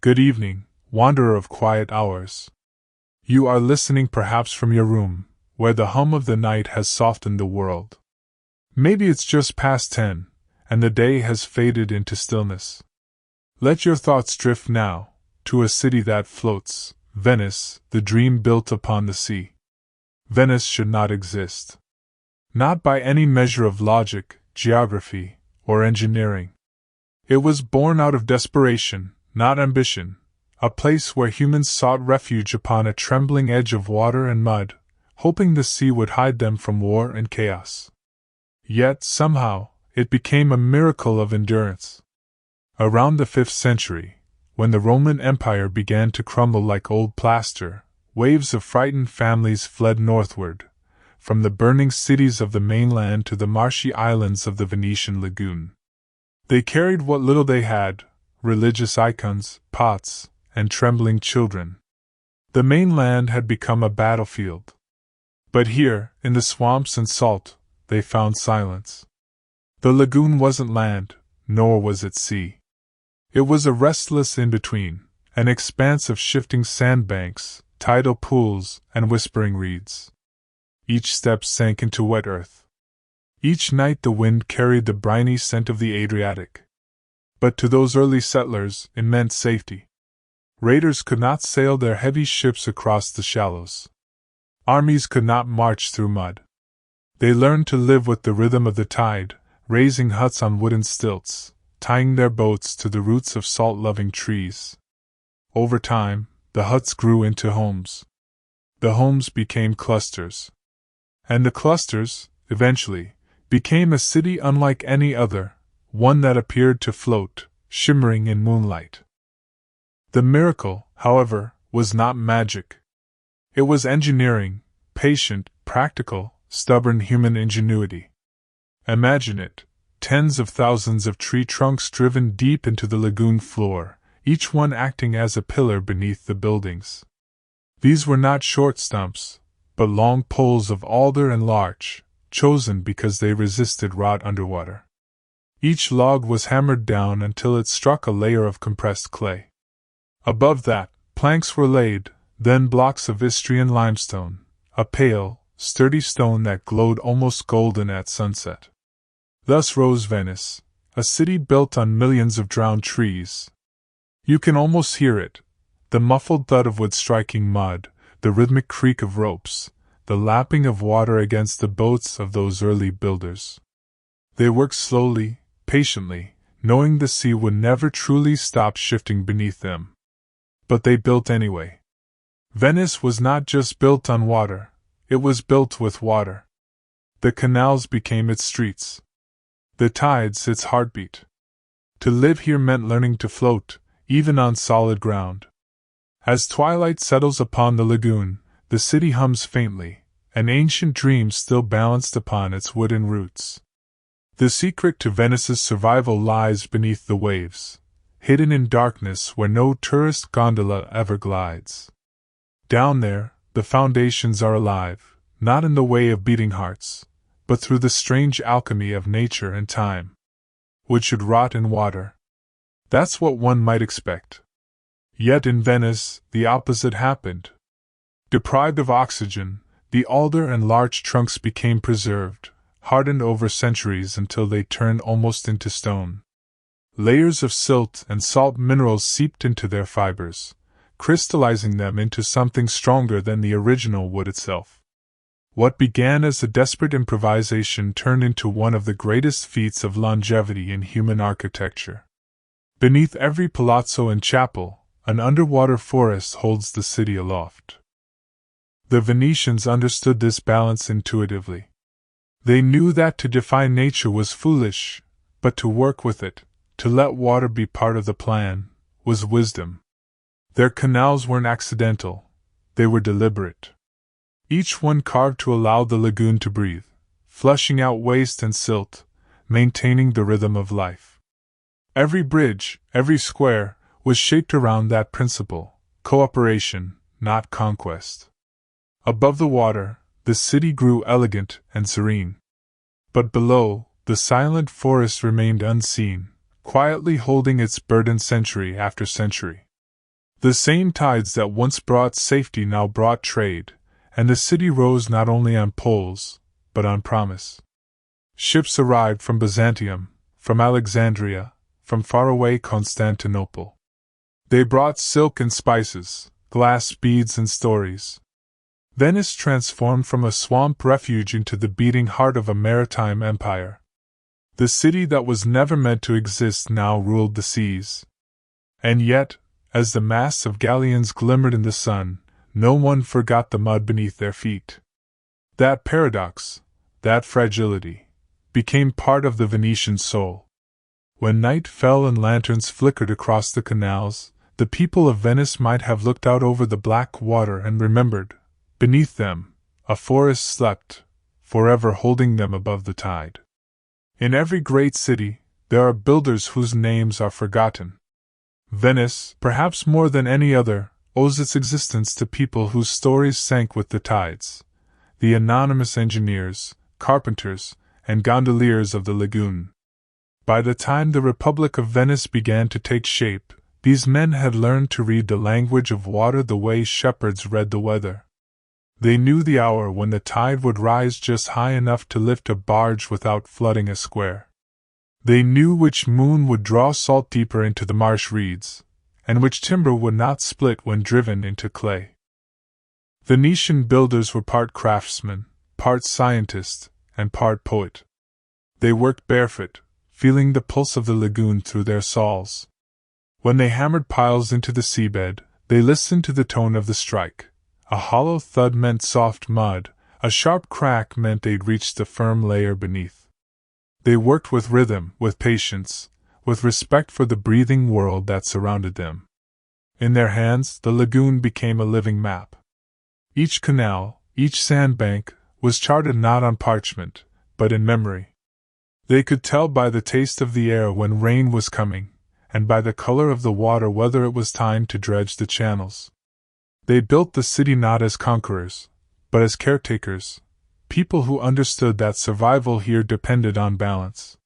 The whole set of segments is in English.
Good evening, wanderer of quiet hours. You are listening perhaps from your room, where the hum of the night has softened the world. Maybe it's just past 10, and the day has faded into stillness. Let your thoughts drift now, to a city that floats, Venice, the dream built upon the sea. Venice should not exist. Not by any measure of logic, geography, or engineering. It was born out of desperation, not ambition, a place where humans sought refuge upon a trembling edge of water and mud, hoping the sea would hide them from war and chaos. Yet, somehow, it became a miracle of endurance. Around the 5th century, when the Roman Empire began to crumble like old plaster, waves of frightened families fled northward, from the burning cities of the mainland to the marshy islands of the Venetian lagoon. They carried what little they had, religious icons, pots, and trembling children. The mainland had become a battlefield. But here, in the swamps and salt, they found silence. The lagoon wasn't land, nor was it sea. It was a restless in-between, an expanse of shifting sandbanks, tidal pools, and whispering reeds. Each step sank into wet earth. Each night the wind carried the briny scent of the Adriatic. But to those early settlers, it meant safety. Raiders could not sail their heavy ships across the shallows. Armies could not march through mud. They learned to live with the rhythm of the tide, raising huts on wooden stilts, tying their boats to the roots of salt-loving trees. Over time, the huts grew into homes. The homes became clusters. And the clusters, eventually, became a city unlike any other, one that appeared to float, shimmering in moonlight. The miracle, however, was not magic. It was engineering, patient, practical, stubborn human ingenuity. Imagine it, tens of thousands of tree trunks driven deep into the lagoon floor, each one acting as a pillar beneath the buildings. These were not short stumps, but long poles of alder and larch, chosen because they resisted rot underwater. Each log was hammered down until it struck a layer of compressed clay. Above that, planks were laid, then blocks of Istrian limestone, a pale, sturdy stone that glowed almost golden at sunset. Thus rose Venice, a city built on millions of drowned trees. You can almost hear it, the muffled thud of wood striking mud, the rhythmic creak of ropes, the lapping of water against the boats of those early builders. They worked slowly, patiently, knowing the sea would never truly stop shifting beneath them. But they built anyway. Venice was not just built on water, it was built with water. The canals became its streets. The tides its heartbeat. To live here meant learning to float, even on solid ground. As twilight settles upon the lagoon, the city hums faintly, an ancient dream still balanced upon its wooden roots. The secret to Venice's survival lies beneath the waves, hidden in darkness where no tourist gondola ever glides. Down there, the foundations are alive, not in the way of beating hearts, but through the strange alchemy of nature and time. Wood should rot in water. That's what one might expect. Yet in Venice, the opposite happened. Deprived of oxygen, the alder and larch trunks became preserved, hardened over centuries until they turned almost into stone. Layers of silt and salt minerals seeped into their fibers, crystallizing them into something stronger than the original wood itself. What began as a desperate improvisation turned into one of the greatest feats of longevity in human architecture. Beneath every palazzo and chapel, an underwater forest holds the city aloft. The Venetians understood this balance intuitively. They knew that to defy nature was foolish, but to work with it, to let water be part of the plan, was wisdom. Their canals weren't accidental, they were deliberate. Each one carved to allow the lagoon to breathe, flushing out waste and silt, maintaining the rhythm of life. Every bridge, every square, was shaped around that principle, cooperation, not conquest. Above the water, the city grew elegant and serene. But below, the silent forest remained unseen, quietly holding its burden century after century. The same tides that once brought safety now brought trade, and the city rose not only on poles, but on promise. Ships arrived from Byzantium, from Alexandria, from faraway Constantinople. They brought silk and spices, glass beads and stories. Venice transformed from a swamp refuge into the beating heart of a maritime empire. The city that was never meant to exist now ruled the seas. And yet, as the masts of galleons glimmered in the sun, no one forgot the mud beneath their feet. That paradox, that fragility, became part of the Venetian soul. When night fell and lanterns flickered across the canals, the people of Venice might have looked out over the black water and remembered, beneath them, a forest slept, forever holding them above the tide. In every great city, there are builders whose names are forgotten. Venice, perhaps more than any other, owes its existence to people whose stories sank with the tides, the anonymous engineers, carpenters, and gondoliers of the lagoon. By the time the Republic of Venice began to take shape, these men had learned to read the language of water the way shepherds read the weather. They knew the hour when the tide would rise just high enough to lift a barge without flooding a square. They knew which moon would draw salt deeper into the marsh reeds, and which timber would not split when driven into clay. Venetian builders were part craftsmen, part scientist, and part poet. They worked barefoot, feeling the pulse of the lagoon through their sawls. When they hammered piles into the seabed, they listened to the tone of the strike. A hollow thud meant soft mud, a sharp crack meant they'd reached the firm layer beneath. They worked with rhythm, with patience, with respect for the breathing world that surrounded them. In their hands, the lagoon became a living map. Each canal, each sandbank, was charted not on parchment, but in memory. They could tell by the taste of the air when rain was coming, and by the color of the water whether it was time to dredge the channels. They built the city not as conquerors, but as caretakers, people who understood that survival here depended on balance.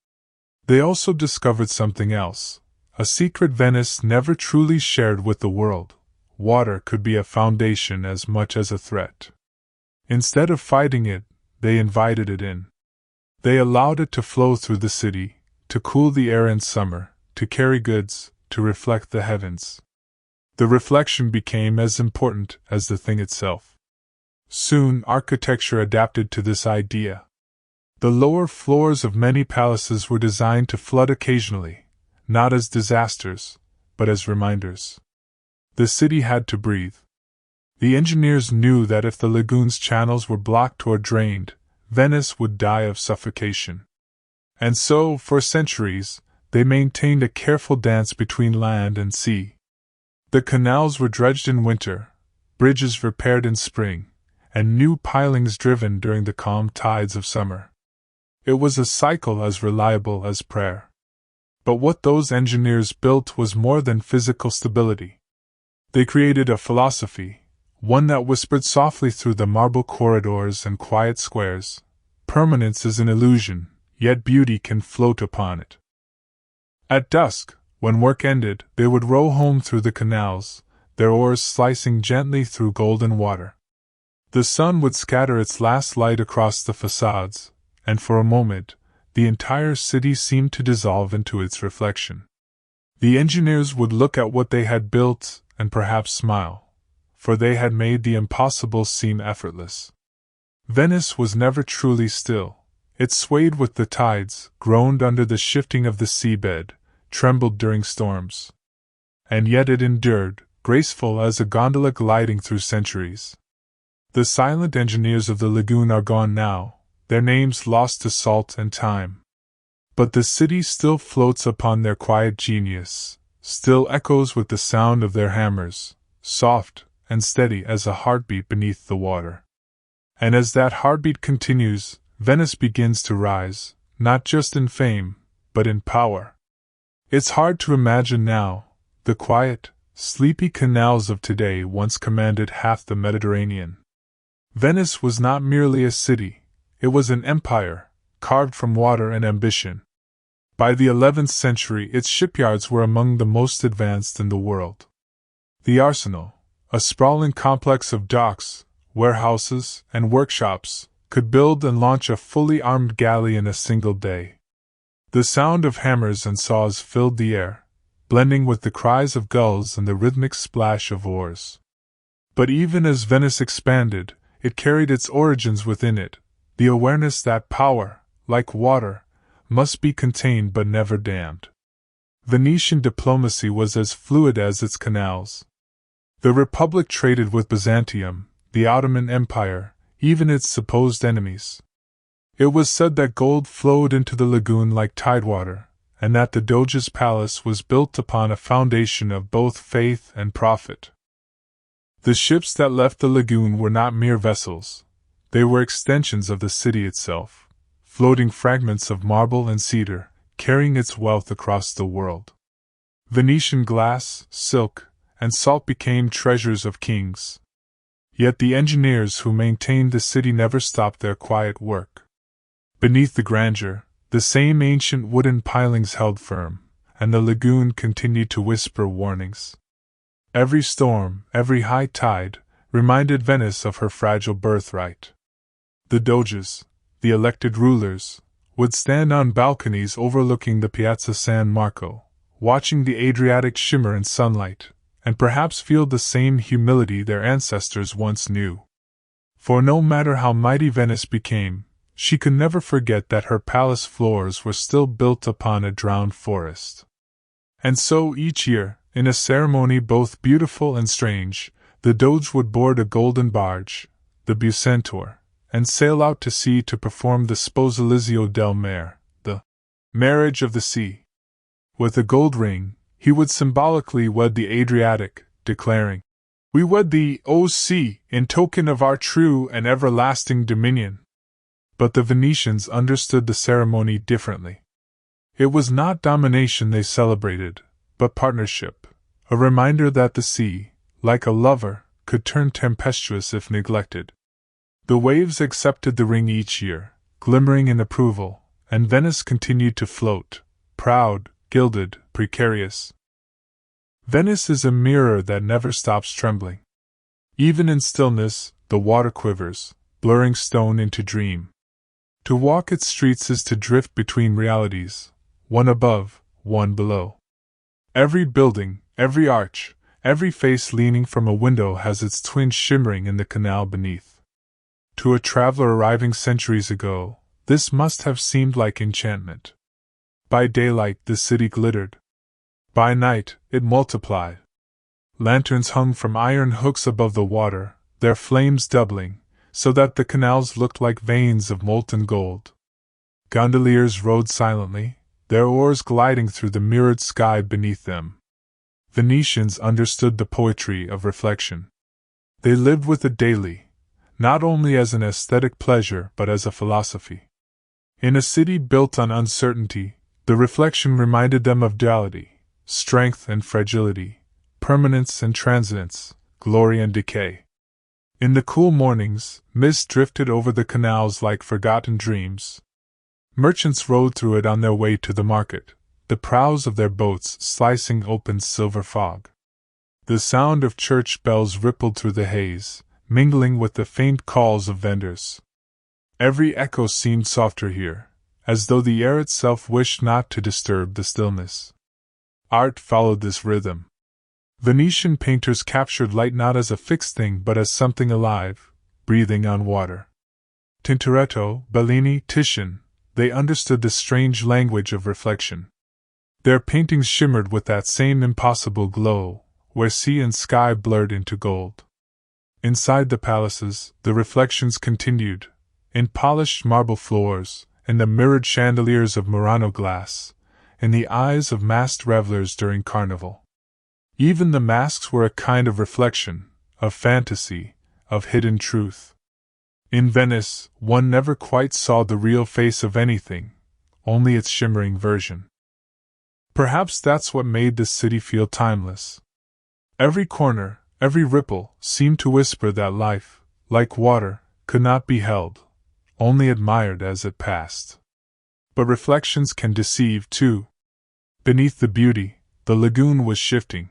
They also discovered something else, a secret Venice never truly shared with the world. Water could be a foundation as much as a threat. Instead of fighting it, they invited it in. They allowed it to flow through the city, to cool the air in summer, to carry goods, to reflect the heavens. The reflection became as important as the thing itself. Soon architecture adapted to this idea. The lower floors of many palaces were designed to flood occasionally, not as disasters, but as reminders. The city had to breathe. The engineers knew that if the lagoon's channels were blocked or drained, Venice would die of suffocation. And so, for centuries, they maintained a careful dance between land and sea. The canals were dredged in winter, bridges repaired in spring, and new pilings driven during the calm tides of summer. It was a cycle as reliable as prayer. But what those engineers built was more than physical stability. They created a philosophy, one that whispered softly through the marble corridors and quiet squares. Permanence is an illusion, yet beauty can float upon it. At dusk, when work ended, they would row home through the canals, their oars slicing gently through golden water. The sun would scatter its last light across the facades, and for a moment, the entire city seemed to dissolve into its reflection. The engineers would look at what they had built and perhaps smile, for they had made the impossible seem effortless. Venice was never truly still. It swayed with the tides, groaned under the shifting of the seabed, trembled during storms. And yet it endured, graceful as a gondola gliding through centuries. The silent engineers of the lagoon are gone now, their names lost to salt and time. But the city still floats upon their quiet genius, still echoes with the sound of their hammers, soft and steady as a heartbeat beneath the water. And as that heartbeat continues, Venice begins to rise, not just in fame, but in power. It's hard to imagine now, the quiet, sleepy canals of today once commanded half the Mediterranean. Venice was not merely a city, it was an empire, carved from water and ambition. By the 11th century its shipyards were among the most advanced in the world. The arsenal, a sprawling complex of docks, warehouses, and workshops, could build and launch a fully armed galley in a single day. The sound of hammers and saws filled the air, blending with the cries of gulls and the rhythmic splash of oars. But even as Venice expanded, it carried its origins within it, the awareness that power, like water, must be contained but never dammed. Venetian diplomacy was as fluid as its canals. The Republic traded with Byzantium, the Ottoman Empire, even its supposed enemies. It was said that gold flowed into the lagoon like tidewater, and that the Doge's palace was built upon a foundation of both faith and profit. The ships that left the lagoon were not mere vessels. They were extensions of the city itself, floating fragments of marble and cedar, carrying its wealth across the world. Venetian glass, silk, and salt became treasures of kings. Yet the engineers who maintained the city never stopped their quiet work. Beneath the grandeur, the same ancient wooden pilings held firm, and the lagoon continued to whisper warnings. Every storm, every high tide, reminded Venice of her fragile birthright. The doges, the elected rulers, would stand on balconies overlooking the Piazza San Marco, watching the Adriatic shimmer in sunlight, and perhaps feel the same humility their ancestors once knew. For no matter how mighty Venice became, she could never forget that her palace floors were still built upon a drowned forest. And so each year, in a ceremony both beautiful and strange, the Doge would board a golden barge, the Bucentaur, and sail out to sea to perform the Sposalizio del Mare, the marriage of the sea. With a gold ring, he would symbolically wed the Adriatic, declaring, "We wed thee, O sea, in token of our true and everlasting dominion." But the Venetians understood the ceremony differently. It was not domination they celebrated, but partnership, a reminder that the sea, like a lover, could turn tempestuous if neglected. The waves accepted the ring each year, glimmering in approval, and Venice continued to float, proud, gilded, precarious. Venice is a mirror that never stops trembling. Even in stillness, the water quivers, blurring stone into dream. To walk its streets is to drift between realities, one above, one below. Every building, every arch, every face leaning from a window has its twin shimmering in the canal beneath. To a traveler arriving centuries ago, this must have seemed like enchantment. By daylight the city glittered. By night, it multiplied. Lanterns hung from iron hooks above the water, their flames doubling, so that the canals looked like veins of molten gold. Gondoliers rowed silently, their oars gliding through the mirrored sky beneath them. Venetians understood the poetry of reflection. They lived with it daily, not only as an aesthetic pleasure but as a philosophy. In a city built on uncertainty, the reflection reminded them of duality, strength and fragility, permanence and transience, glory and decay. In the cool mornings, mist drifted over the canals like forgotten dreams. Merchants rode through it on their way to the market, the prows of their boats slicing open silver fog. The sound of church bells rippled through the haze, mingling with the faint calls of vendors. Every echo seemed softer here, as though the air itself wished not to disturb the stillness. Art followed this rhythm. Venetian painters captured light not as a fixed thing but as something alive, breathing on water. Tintoretto, Bellini, Titian, they understood the strange language of reflection. Their paintings shimmered with that same impossible glow, where sea and sky blurred into gold. Inside the palaces, the reflections continued, in polished marble floors, in the mirrored chandeliers of Murano glass, in the eyes of masked revelers during carnival. Even the masks were a kind of reflection, of fantasy, of hidden truth. In Venice, one never quite saw the real face of anything, only its shimmering version. Perhaps that's what made this city feel timeless. Every corner, every ripple, seemed to whisper that life, like water, could not be held, only admired as it passed. But reflections can deceive, too. Beneath the beauty, the lagoon was shifting.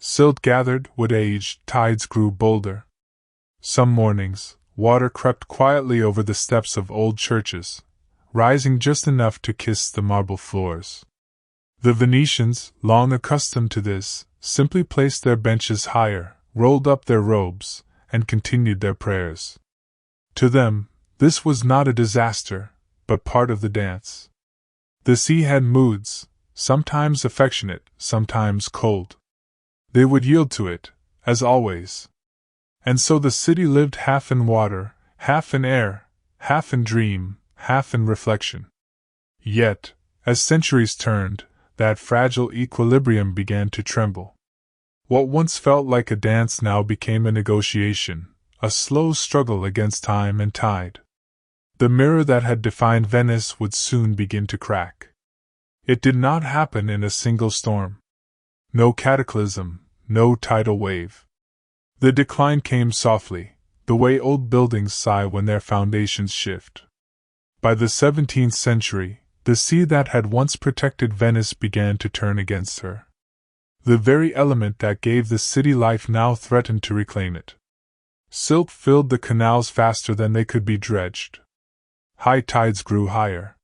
Silt gathered, wood aged, tides grew bolder. Some mornings, water crept quietly over the steps of old churches, rising just enough to kiss the marble floors. The Venetians, long accustomed to this, simply placed their benches higher, rolled up their robes, and continued their prayers. To them, this was not a disaster, but part of the dance. The sea had moods, sometimes affectionate, sometimes cold. They would yield to it, as always. And so the city lived half in water, half in air, half in dream, half in reflection. Yet, as centuries turned, that fragile equilibrium began to tremble. What once felt like a dance now became a negotiation, a slow struggle against time and tide. The mirror that had defined Venice would soon begin to crack. It did not happen in a single storm. No cataclysm, no tidal wave. The decline came softly, the way old buildings sigh when their foundations shift. By the 17th century, the sea that had once protected Venice began to turn against her. The very element that gave the city life now threatened to reclaim it. Silt filled the canals faster than they could be dredged. High tides grew higher.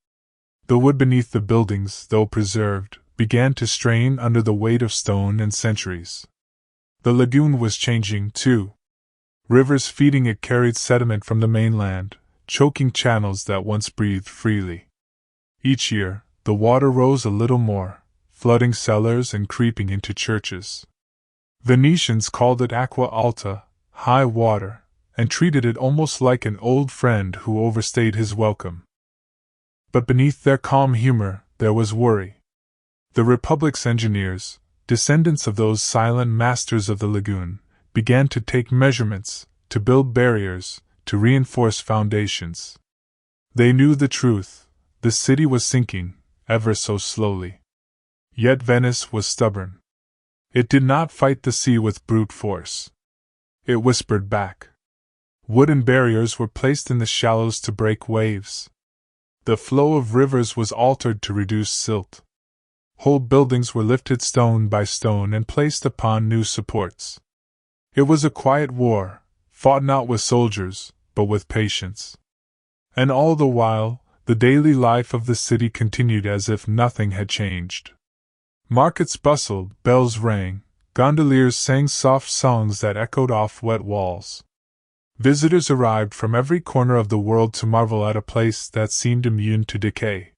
The wood beneath the buildings, though preserved, began to strain under the weight of stone and centuries. The lagoon was changing, too. Rivers feeding it carried sediment from the mainland, choking channels that once breathed freely. Each year, the water rose a little more, flooding cellars and creeping into churches. Venetians called it acqua alta, high water, and treated it almost like an old friend who overstayed his welcome. But beneath their calm humor, there was worry. The Republic's engineers, descendants of those silent masters of the lagoon, began to take measurements, to build barriers, to reinforce foundations. They knew the truth: the city was sinking, ever so slowly. Yet Venice was stubborn. It did not fight the sea with brute force. It whispered back. Wooden barriers were placed in the shallows to break waves. The flow of rivers was altered to reduce silt. Whole buildings were lifted stone by stone and placed upon new supports. It was a quiet war, fought not with soldiers, but with patience. And all the while, the daily life of the city continued as if nothing had changed. Markets bustled, bells rang, gondoliers sang soft songs that echoed off wet walls. Visitors arrived from every corner of the world to marvel at a place that seemed immune to decay.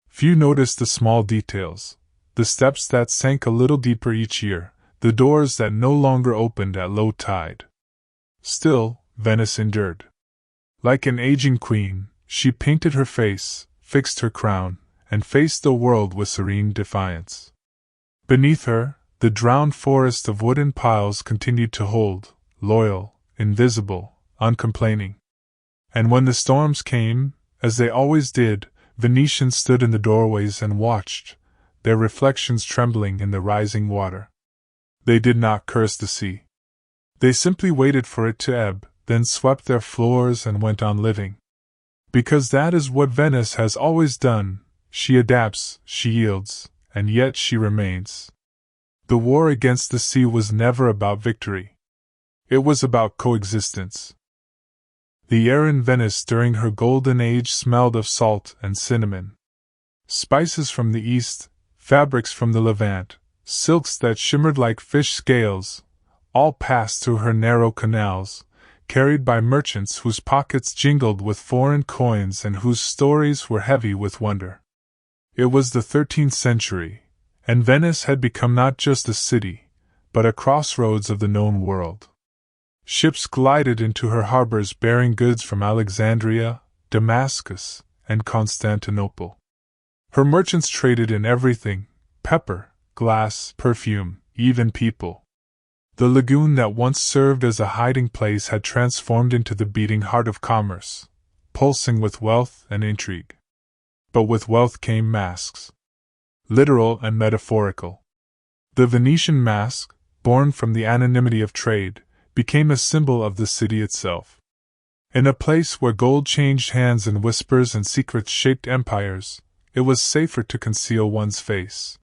Few noticed the small details: the steps that sank a little deeper each year, the doors that no longer opened at low tide. Still, Venice endured. Like an aging queen, she painted her face, fixed her crown, and faced the world with serene defiance. Beneath her, the drowned forest of wooden piles continued to hold, loyal, invisible, uncomplaining. And when the storms came, as they always did, Venetians stood in the doorways and watched, their reflections trembling in the rising water. They did not curse the sea. They simply waited for it to ebb, then swept their floors and went on living. Because that is what Venice has always done: she adapts, she yields, and yet she remains. The war against the sea was never about victory. It was about coexistence. The air in Venice during her golden age smelled of salt and cinnamon. Spices from the east, fabrics from the Levant, silks that shimmered like fish scales, all passed through her narrow canals, carried by merchants whose pockets jingled with foreign coins and whose stories were heavy with wonder. It was the 13th century, and Venice had become not just a city, but a crossroads of the known world. Ships glided into her harbors bearing goods from Alexandria, Damascus, and Constantinople. Her merchants traded in everything: pepper, glass, perfume, even people. The lagoon that once served as a hiding place had transformed into the beating heart of commerce, pulsing with wealth and intrigue. But with wealth came masks. Literal and metaphorical. The Venetian mask, born from the anonymity of trade, became a symbol of the city itself. In a place where gold changed hands and whispers and secrets shaped empires, it was safer to conceal one's face.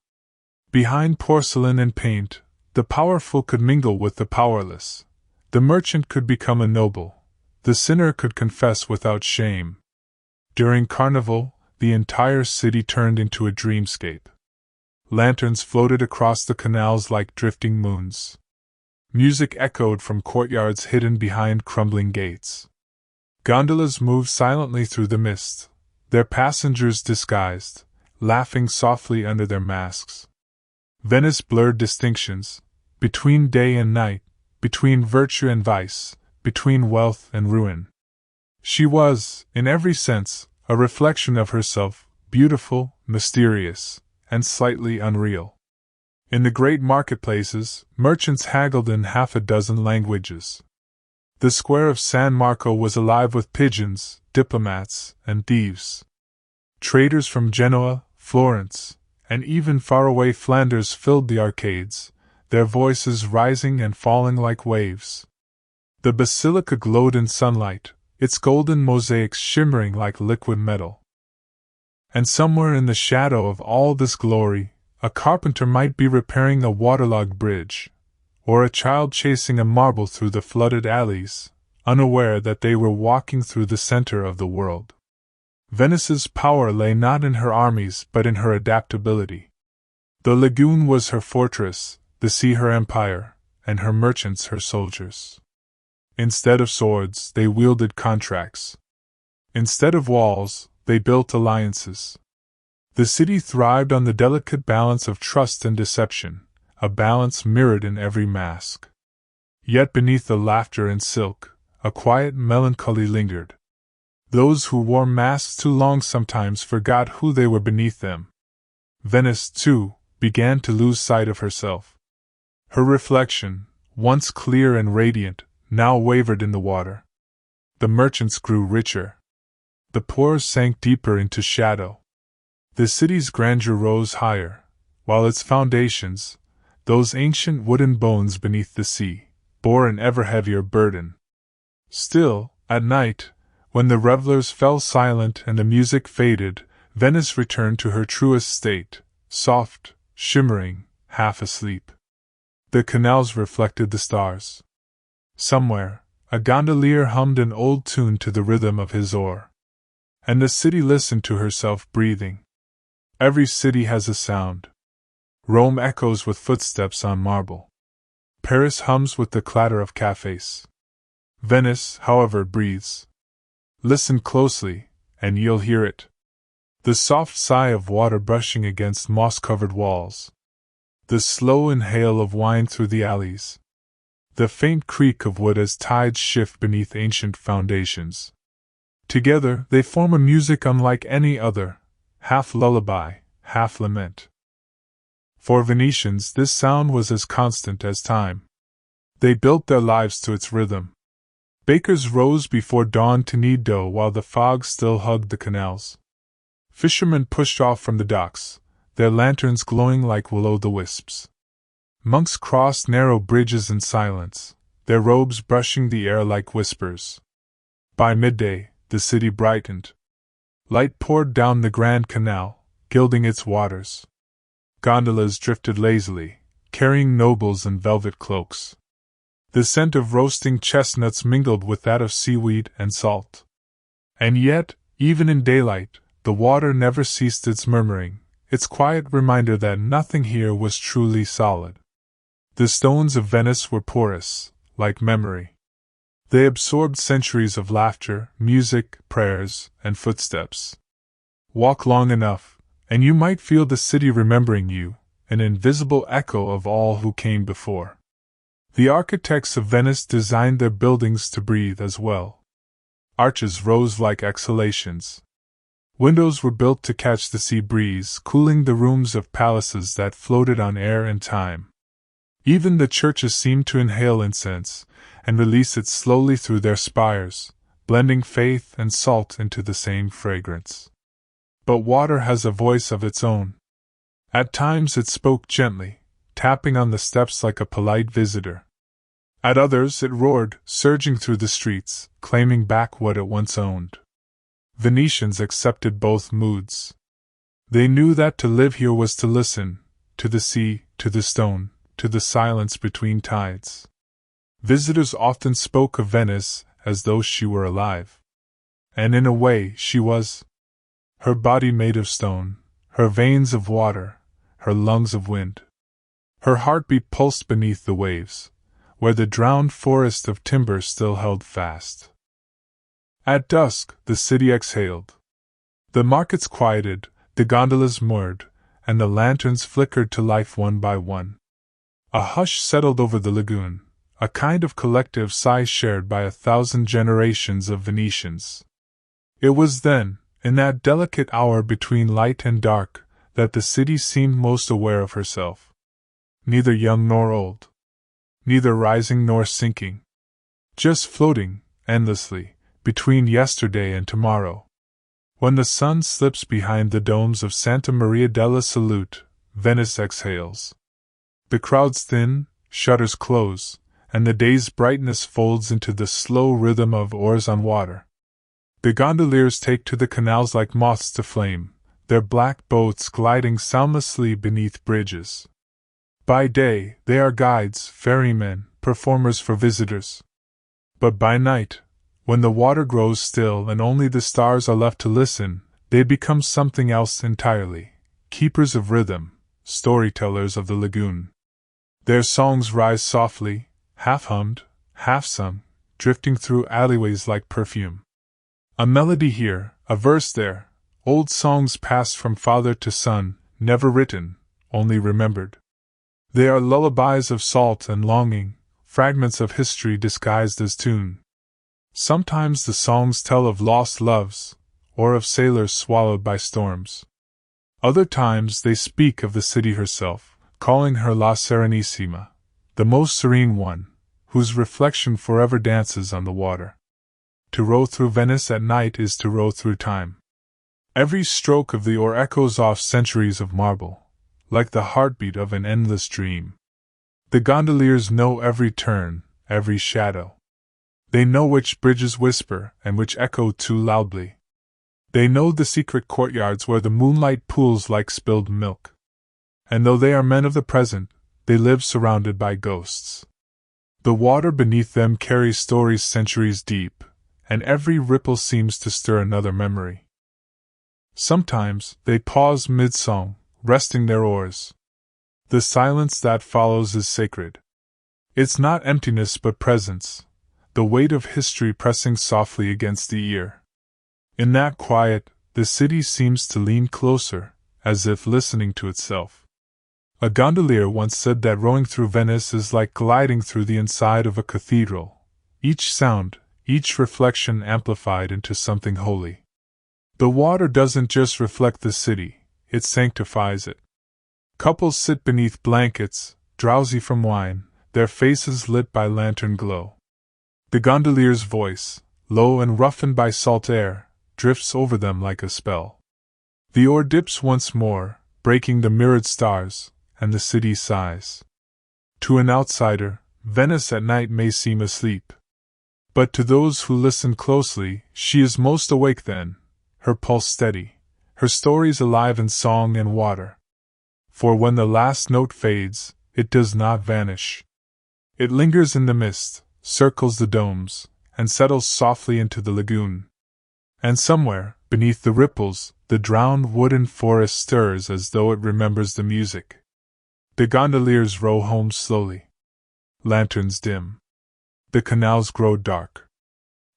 Behind porcelain and paint, The powerful could mingle with the powerless. The merchant could become a noble. The sinner could confess without shame. During Carnival, the entire city turned into a dreamscape. Lanterns floated across the canals like drifting moons. Music echoed from courtyards hidden behind crumbling gates. Gondolas moved silently through the mist, their passengers disguised, laughing softly under their masks. Venice blurred distinctions, between day and night, between virtue and vice, between wealth and ruin. She was, in every sense, a reflection of herself, beautiful, mysterious, and slightly unreal. In the great marketplaces, merchants haggled in half a dozen languages. The square of San Marco was alive with pigeons, diplomats, and thieves. Traders from Genoa, Florence, and even faraway Flanders filled the arcades, their voices rising and falling like waves. The basilica glowed in sunlight, its golden mosaics shimmering like liquid metal. And somewhere in the shadow of all this glory, a carpenter might be repairing a waterlogged bridge, or a child chasing a marble through the flooded alleys, unaware that they were walking through the center of the world. Venice's power lay not in her armies but in her adaptability. The lagoon was her fortress, the sea her empire, and her merchants her soldiers. Instead of swords, they wielded contracts. Instead of walls, they built alliances. The city thrived on the delicate balance of trust and deception, a balance mirrored in every mask. Yet beneath the laughter and silk, a quiet melancholy lingered. Those who wore masks too long sometimes forgot who they were beneath them. Venice, too, began to lose sight of herself. Her reflection, once clear and radiant, now wavered in the water. The merchants grew richer. The poor sank deeper into shadow. The city's grandeur rose higher, while its foundations, those ancient wooden bones beneath the sea, bore an ever heavier burden. Still, at night, when the revelers fell silent and the music faded, Venice returned to her truest state, soft, shimmering, half asleep. The canals reflected the stars. Somewhere, a gondolier hummed an old tune to the rhythm of his oar. And the city listened to herself breathing. Every city has a sound. Rome echoes with footsteps on marble. Paris hums with the clatter of cafes. Venice, however, breathes. Listen closely, and you'll hear it. The soft sigh of water brushing against moss-covered walls. The slow inhale of wine through the alleys. The faint creak of wood as tides shift beneath ancient foundations. Together, they form a music unlike any other, half lullaby, half lament. For Venetians, this sound was as constant as time. They built their lives to its rhythm. Bakers rose before dawn to knead dough while the fog still hugged the canals. Fishermen pushed off from the docks, their lanterns glowing like will-o'-the-wisps. Monks crossed narrow bridges in silence, their robes brushing the air like whispers. By midday, the city brightened. Light poured down the Grand Canal, gilding its waters. Gondolas drifted lazily, carrying nobles in velvet cloaks. The scent of roasting chestnuts mingled with that of seaweed and salt. And yet, even in daylight, the water never ceased its murmuring, its quiet reminder that nothing here was truly solid. The stones of Venice were porous, like memory. They absorbed centuries of laughter, music, prayers, and footsteps. Walk long enough, and you might feel the city remembering you, an invisible echo of all who came before. The architects of Venice designed their buildings to breathe as well. Arches rose like exhalations. Windows were built to catch the sea breeze, cooling the rooms of palaces that floated on air and time. Even the churches seemed to inhale incense, and release it slowly through their spires, blending faith and salt into the same fragrance. But water has a voice of its own. At times it spoke gently, tapping on the steps like a polite visitor. At others it roared, surging through the streets, claiming back what it once owned. Venetians accepted both moods. They knew that to live here was to listen, to the sea, to the stone, to the silence between tides. Visitors often spoke of Venice as though she were alive. And in a way, she was. Her body made of stone, her veins of water, her lungs of wind. Her heartbeat pulsed beneath the waves, where the drowned forest of timber still held fast. At dusk, the city exhaled. The markets quieted, the gondolas moored, and the lanterns flickered to life one by one. A hush settled over the lagoon, a kind of collective sigh shared by 1,000 generations of Venetians. It was then, in that delicate hour between light and dark, that the city seemed most aware of herself. Neither young nor old. Neither rising nor sinking. Just floating, endlessly, between yesterday and tomorrow. When the sun slips behind the domes of Santa Maria della Salute, Venice exhales. The crowds thin, shutters close, and the day's brightness folds into the slow rhythm of oars on water. The gondoliers take to the canals like moths to flame, their black boats gliding soundlessly beneath bridges. By day, they are guides, ferrymen, performers for visitors. But by night, when the water grows still and only the stars are left to listen, they become something else entirely, keepers of rhythm, storytellers of the lagoon. Their songs rise softly, half-hummed, half-sung, drifting through alleyways like perfume. A melody here, a verse there, old songs passed from father to son, never written, only remembered. They are lullabies of salt and longing, fragments of history disguised as tune. Sometimes the songs tell of lost loves, or of sailors swallowed by storms. Other times they speak of the city herself, calling her La Serenissima, the most serene one, whose reflection forever dances on the water. To row through Venice at night is to row through time. Every stroke of the oar echoes off centuries of marble, like the heartbeat of an endless dream. The gondoliers know every turn, every shadow. They know which bridges whisper and which echo too loudly. They know the secret courtyards where the moonlight pools like spilled milk. And though they are men of the present, they live surrounded by ghosts. The water beneath them carries stories centuries deep, and every ripple seems to stir another memory. Sometimes they pause mid-song, resting their oars. The silence that follows is sacred. It's not emptiness but presence, the weight of history pressing softly against the ear. In that quiet, the city seems to lean closer, as if listening to itself. A gondolier once said that rowing through Venice is like gliding through the inside of a cathedral, each sound, each reflection amplified into something holy. The water doesn't just reflect the city, it sanctifies it. Couples sit beneath blankets, drowsy from wine, their faces lit by lantern glow. The gondolier's voice, low and roughened by salt air, drifts over them like a spell. The oar dips once more, breaking the mirrored stars, and the city sighs. To an outsider, Venice at night may seem asleep. But to those who listen closely, she is most awake then, her pulse steady, her stories alive in song and water. For when the last note fades, it does not vanish. It lingers in the mist, circles the domes, and settles softly into the lagoon. And somewhere, beneath the ripples, the drowned wooden forest stirs as though it remembers the music. The gondoliers row home slowly. Lanterns dim. The canals grow dark.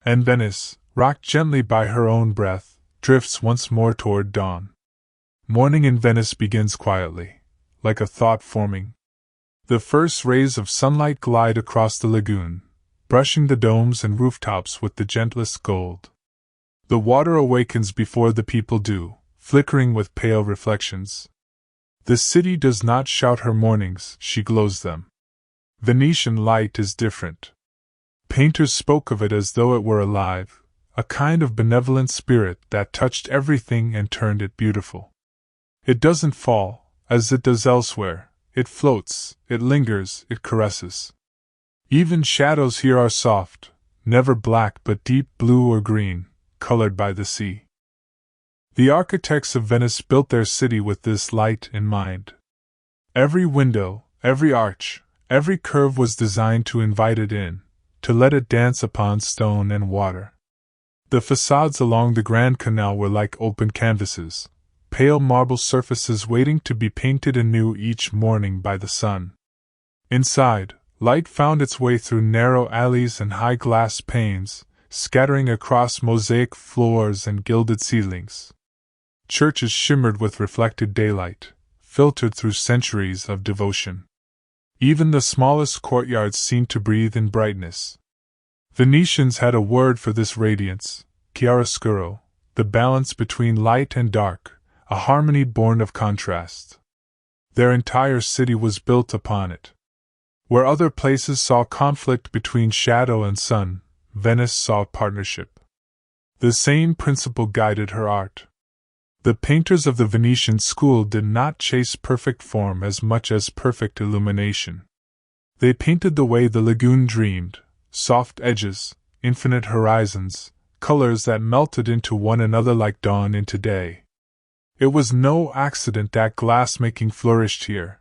And Venice, rocked gently by her own breath, drifts once more toward dawn. Morning in Venice begins quietly, like a thought forming. The first rays of sunlight glide across the lagoon, brushing the domes and rooftops with the gentlest gold. The water awakens before the people do, flickering with pale reflections. The city does not shout her mornings, she glows them. Venetian light is different. Painters spoke of it as though it were alive, a kind of benevolent spirit that touched everything and turned it beautiful. It doesn't fall, as it does elsewhere, it floats, it lingers, it caresses. Even shadows here are soft, never black but deep blue or green, colored by the sea. The architects of Venice built their city with this light in mind. Every window, Every arch, every curve was designed to invite it in, to let it dance upon stone and water. The facades along the Grand Canal were like open canvases, pale marble surfaces waiting to be painted anew each morning by the sun. Inside, light found its way through narrow alleys and high glass panes, scattering across mosaic floors and gilded ceilings. Churches shimmered with reflected daylight, filtered through centuries of devotion. Even the smallest courtyards seemed to breathe in brightness. Venetians had a word for this radiance, chiaroscuro, the balance between light and dark, a harmony born of contrast. Their entire city was built upon it. Where other places saw conflict between shadow and sun, Venice saw partnership. The same principle guided her art. The painters of the Venetian school did not chase perfect form as much as perfect illumination. They painted the way the lagoon dreamed, soft edges, infinite horizons, colors that melted into one another like dawn into day. It was no accident that glass-making flourished here.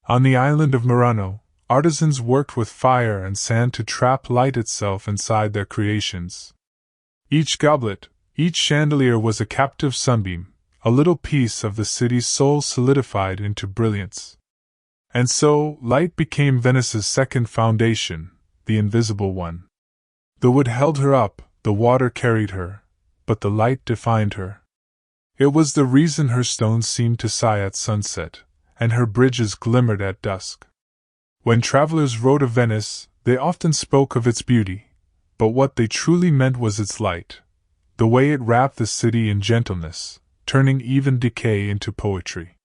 On the island of Murano, artisans worked with fire and sand to trap light itself inside their creations. Each goblet, each chandelier was a captive sunbeam, a little piece of the city's soul solidified into brilliance. And so, light became Venice's second foundation, the invisible one. The wood held her up, the water carried her, but the light defined her. It was the reason her stones seemed to sigh at sunset, and her bridges glimmered at dusk. When travelers wrote of Venice, they often spoke of its beauty, but what they truly meant was its light, the way it wrapped the city in gentleness, turning even decay into poetry.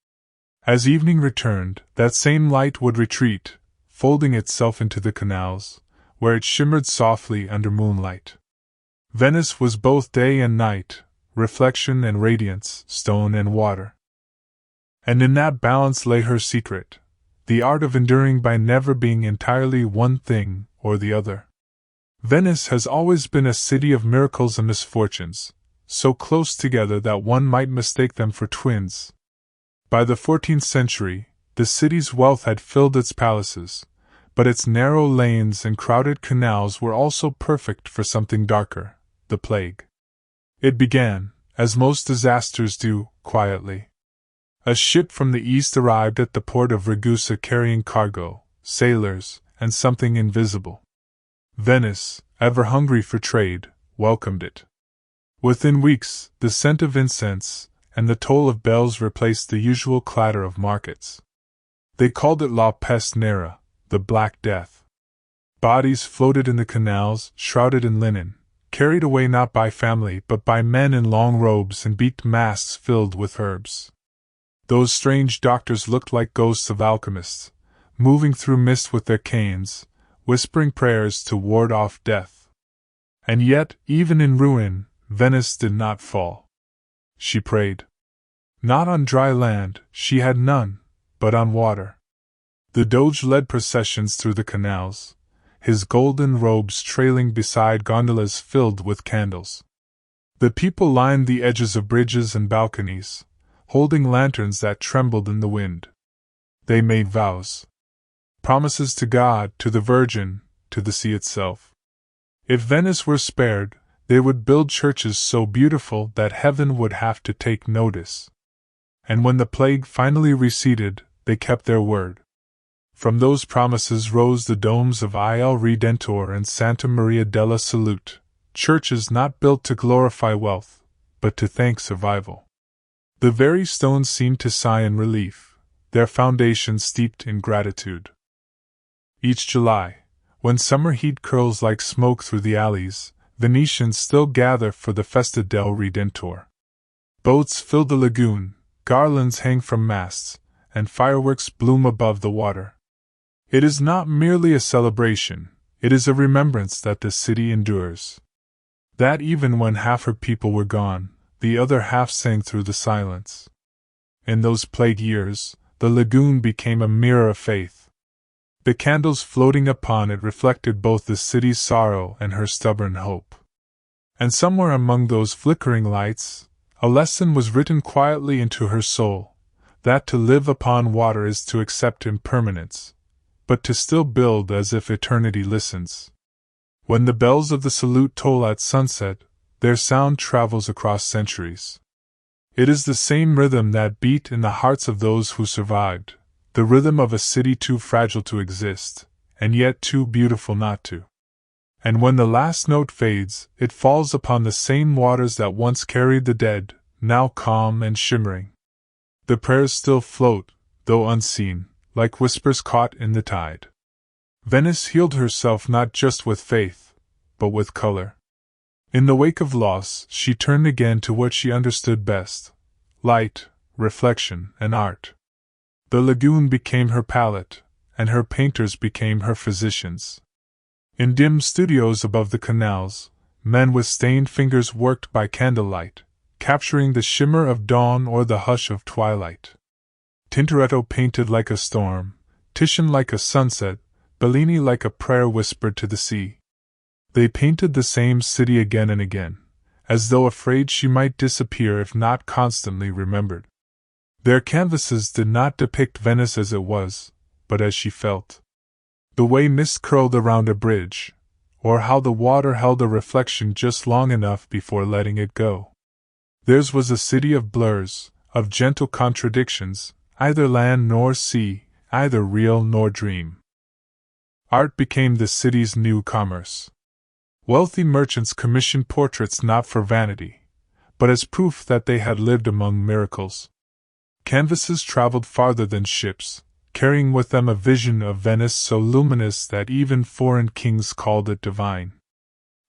As evening returned, that same light would retreat, folding itself into the canals, where it shimmered softly under moonlight. Venice was both day and night, reflection and radiance, stone and water. And in that balance lay her secret, the art of enduring by never being entirely one thing or the other. Venice has always been a city of miracles and misfortunes, so close together that one might mistake them for twins. By the 14th century, the city's wealth had filled its palaces, but its narrow lanes and crowded canals were also perfect for something darker, the plague. It began, as most disasters do, quietly. A ship from the east arrived at the port of Ragusa carrying cargo, sailors, and something invisible. Venice, ever hungry for trade, welcomed it. Within weeks, the scent of incense and the toll of bells replaced the usual clatter of markets. They called it La Peste Nera, the Black Death. Bodies floated in the canals, shrouded in linen, carried away not by family but by men in long robes and beaked masks filled with herbs. Those strange doctors looked like ghosts of alchemists, moving through mist with their canes, whispering prayers to ward off death. And yet, even in ruin, Venice did not fall. She prayed. Not on dry land, she had none, but on water. The Doge led processions through the canals, his golden robes trailing beside gondolas filled with candles. The people lined the edges of bridges and balconies, holding lanterns that trembled in the wind. They made vows. Promises to God, to the Virgin, to the sea itself. If Venice were spared, they would build churches so beautiful that heaven would have to take notice. And when the plague finally receded, they kept their word. From those promises rose the domes of Il Redentor and Santa Maria della Salute, churches not built to glorify wealth, but to thank survival. The very stones seemed to sigh in relief, their foundations steeped in gratitude. Each July, when summer heat curls like smoke through the alleys, Venetians still gather for the Festa del Redentor. Boats fill the lagoon, garlands hang from masts, and fireworks bloom above the water. It is not merely a celebration, it is a remembrance that the city endures. That even when half her people were gone, the other half sang through the silence. In those plague years, the lagoon became a mirror of faith. The candles floating upon it reflected both the city's sorrow and her stubborn hope. And somewhere among those flickering lights, a lesson was written quietly into her soul, that to live upon water is to accept impermanence, but to still build as if eternity listens. When the bells of the salute toll at sunset, their sound travels across centuries. It is the same rhythm that beat in the hearts of those who survived, the rhythm of a city too fragile to exist, and yet too beautiful not to. And when the last note fades, it falls upon the same waters that once carried the dead, now calm and shimmering. The prayers still float, though unseen, like whispers caught in the tide. Venice healed herself not just with faith, but with color. In the wake of loss, she turned again to what she understood best: light, reflection, and art. The lagoon became her palette, and her painters became her physicians. In dim studios above the canals, men with stained fingers worked by candlelight, capturing the shimmer of dawn or the hush of twilight. Tintoretto painted like a storm, Titian like a sunset, Bellini like a prayer whispered to the sea. They painted the same city again and again, as though afraid she might disappear if not constantly remembered. Their canvases did not depict Venice as it was, but as she felt. The way mist curled around a bridge, or how the water held a reflection just long enough before letting it go. Theirs was a city of blurs, of gentle contradictions, either land nor sea, either real nor dream. Art became the city's new commerce. Wealthy merchants commissioned portraits not for vanity, but as proof that they had lived among miracles. Canvases traveled farther than ships, carrying with them a vision of Venice so luminous that even foreign kings called it divine.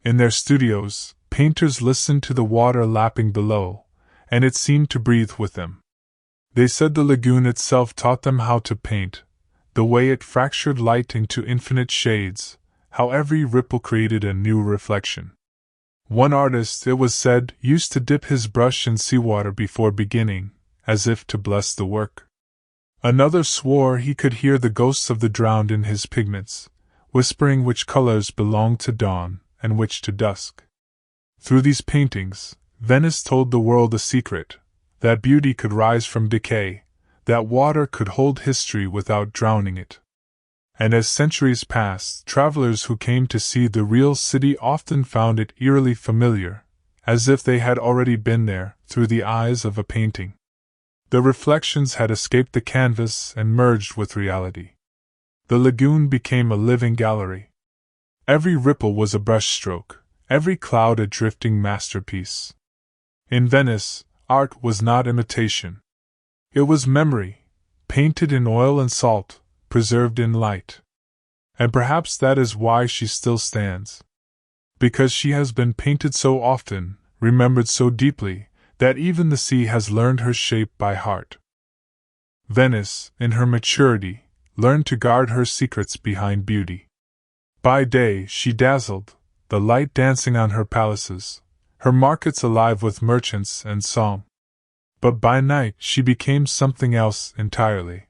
In their studios, painters listened to the water lapping below, and it seemed to breathe with them. They said the lagoon itself taught them how to paint, the way it fractured light into infinite shades, how every ripple created a new reflection. One artist, it was said, used to dip his brush in seawater before beginning, as if to bless the work. Another swore he could hear the ghosts of the drowned in his pigments, whispering which colors belonged to dawn and which to dusk. Through these paintings, Venice told the world a secret, that beauty could rise from decay, that water could hold history without drowning it. And as centuries passed, travelers who came to see the real city often found it eerily familiar, as if they had already been there, through the eyes of a painting. The reflections had escaped the canvas and merged with reality. The lagoon became a living gallery. Every ripple was a brushstroke, every cloud a drifting masterpiece. In Venice, art was not imitation. It was memory, painted in oil and salt, preserved in light. And perhaps that is why she still stands. Because she has been painted so often, remembered so deeply, that even the sea has learned her shape by heart. Venice, in her maturity, learned to guard her secrets behind beauty. By day she dazzled, the light dancing on her palaces, her markets alive with merchants and song. But by night she became something else entirely.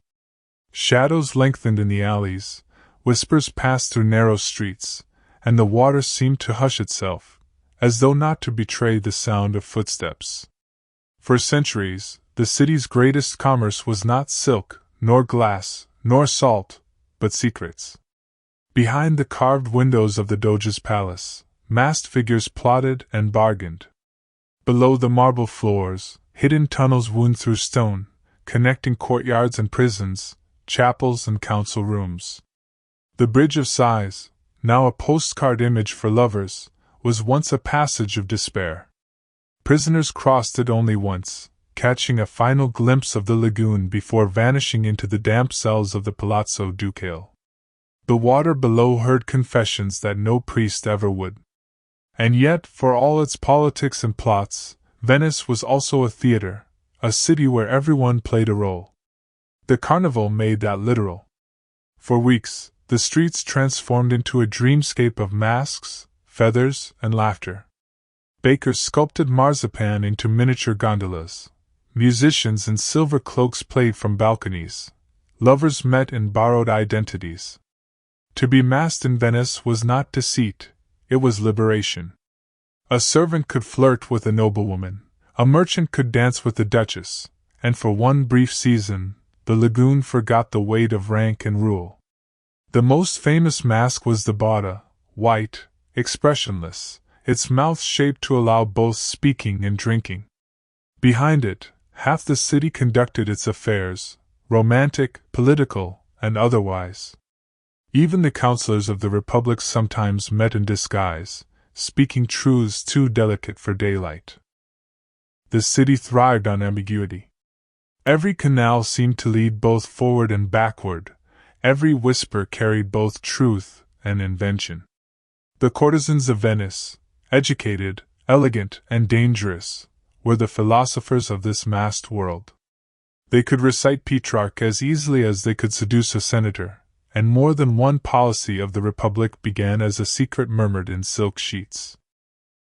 Shadows lengthened in the alleys, whispers passed through narrow streets, and the water seemed to hush itself, as though not to betray the sound of footsteps. For centuries, the city's greatest commerce was not silk, nor glass, nor salt, but secrets. Behind the carved windows of the Doge's palace, masked figures plotted and bargained. Below the marble floors, hidden tunnels wound through stone, connecting courtyards and prisons, chapels and council rooms. The Bridge of Sighs, now a postcard image for lovers, was once a passage of despair. Prisoners crossed it only once, catching a final glimpse of the lagoon before vanishing into the damp cells of the Palazzo Ducale. The water below heard confessions that no priest ever would. And yet, for all its politics and plots, Venice was also a theater, a city where everyone played a role. The carnival made that literal. For weeks, the streets transformed into a dreamscape of masks, feathers, and laughter. Bakers sculpted marzipan into miniature gondolas. Musicians in silver cloaks played from balconies. Lovers met in borrowed identities. To be masked in Venice was not deceit, it was liberation. A servant could flirt with a noblewoman, a merchant could dance with the duchess, and for one brief season, the lagoon forgot the weight of rank and rule. The most famous mask was the Buddha, white, expressionless, its mouth shaped to allow both speaking and drinking. Behind it, half the city conducted its affairs, romantic, political, and otherwise. Even the counselors of the Republic sometimes met in disguise, speaking truths too delicate for daylight. The city thrived on ambiguity. Every canal seemed to lead both forward and backward, every whisper carried both truth and invention. The courtesans of Venice, educated, elegant, and dangerous, were the philosophers of this masked world. They could recite Petrarch as easily as they could seduce a senator, and more than one policy of the Republic began as a secret murmured in silk sheets.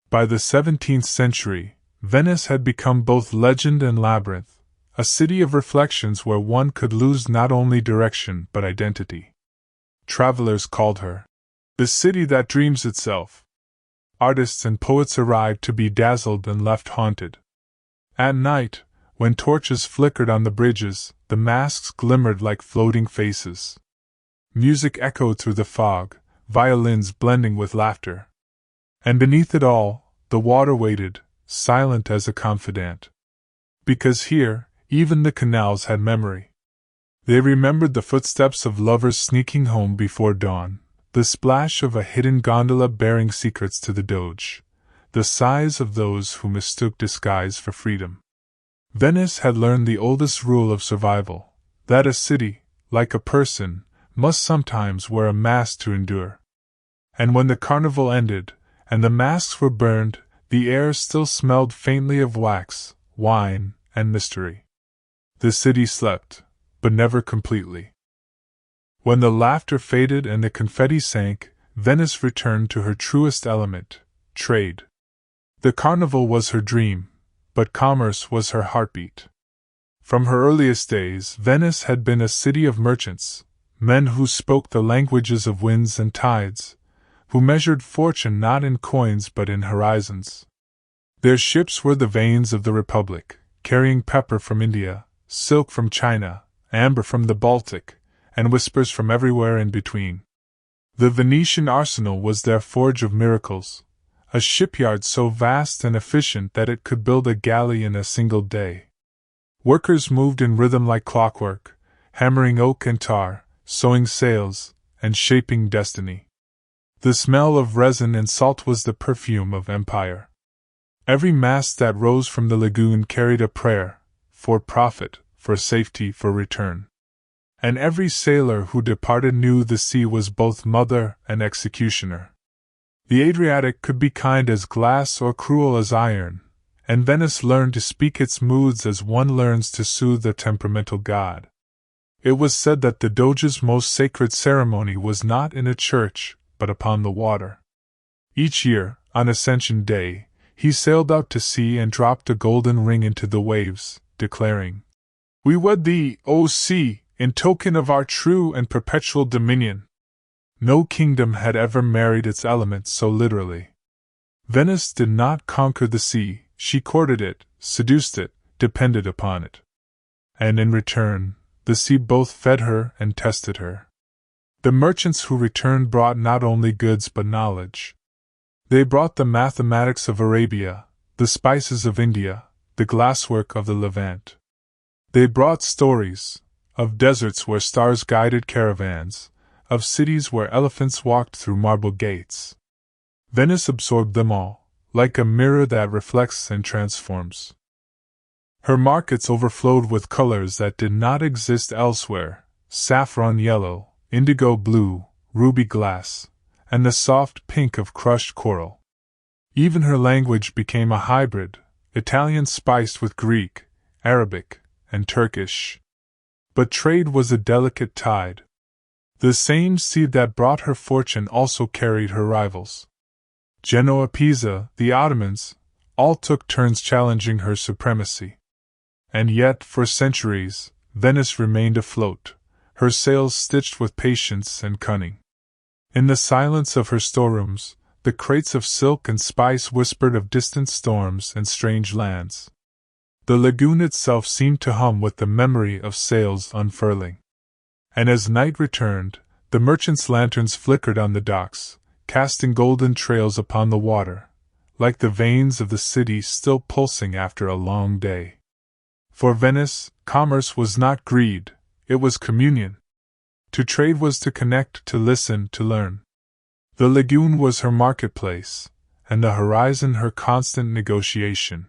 By the 17th century, Venice had become both legend and labyrinth, a city of reflections where one could lose not only direction but identity. Travelers called her the city that dreams itself. Artists and poets arrived to be dazzled and left haunted. At night, when torches flickered on the bridges, the masks glimmered like floating faces. Music echoed through the fog, violins blending with laughter. And beneath it all, the water waited, silent as a confidant. Because here, even the canals had memory. They remembered the footsteps of lovers sneaking home before dawn, the splash of a hidden gondola bearing secrets to the Doge, the sighs of those who mistook disguise for freedom. Venice had learned the oldest rule of survival, that a city, like a person, must sometimes wear a mask to endure. And when the carnival ended, and the masks were burned, the air still smelled faintly of wax, wine, and mystery. The city slept, but never completely. When the laughter faded and the confetti sank, Venice returned to her truest element, trade. The carnival was her dream, but commerce was her heartbeat. From her earliest days, Venice had been a city of merchants, men who spoke the languages of winds and tides, who measured fortune not in coins but in horizons. Their ships were the veins of the Republic, carrying pepper from India, silk from China, amber from the Baltic, and whispers from everywhere in between. The Venetian arsenal was their forge of miracles, a shipyard so vast and efficient that it could build a galley in a single day. Workers moved in rhythm like clockwork, hammering oak and tar, sewing sails, and shaping destiny. The smell of resin and salt was the perfume of empire. Every mast that rose from the lagoon carried a prayer, for profit, for safety, for return. And every sailor who departed knew the sea was both mother and executioner. The Adriatic could be kind as glass or cruel as iron, and Venice learned to speak its moods as one learns to soothe a temperamental god. It was said that the Doge's most sacred ceremony was not in a church, but upon the water. Each year, on Ascension Day, he sailed out to sea and dropped a golden ring into the waves, declaring, "We wed thee, O sea, in token of our true and perpetual dominion." No kingdom had ever married its elements so literally. Venice did not conquer the sea, she courted it, seduced it, depended upon it. And in return, the sea both fed her and tested her. The merchants who returned brought not only goods but knowledge. They brought the mathematics of Arabia, the spices of India, the glasswork of the Levant. They brought stories, of deserts where stars guided caravans, of cities where elephants walked through marble gates. Venice absorbed them all, like a mirror that reflects and transforms. Her markets overflowed with colors that did not exist elsewhere, saffron yellow, indigo blue, ruby glass, and the soft pink of crushed coral. Even her language became a hybrid, Italian spiced with Greek, Arabic, and Turkish. But trade was a delicate tide. The same sea that brought her fortune also carried her rivals. Genoa, Pisa, the Ottomans, all took turns challenging her supremacy. And yet, for centuries, Venice remained afloat, her sails stitched with patience and cunning. In the silence of her storerooms, the crates of silk and spice whispered of distant storms and strange lands. The lagoon itself seemed to hum with the memory of sails unfurling. And as night returned, the merchants' lanterns flickered on the docks, casting golden trails upon the water, like the veins of the city still pulsing after a long day. For Venice, commerce was not greed, it was communion. To trade was to connect, to listen, to learn. The lagoon was her marketplace, and the horizon her constant negotiation.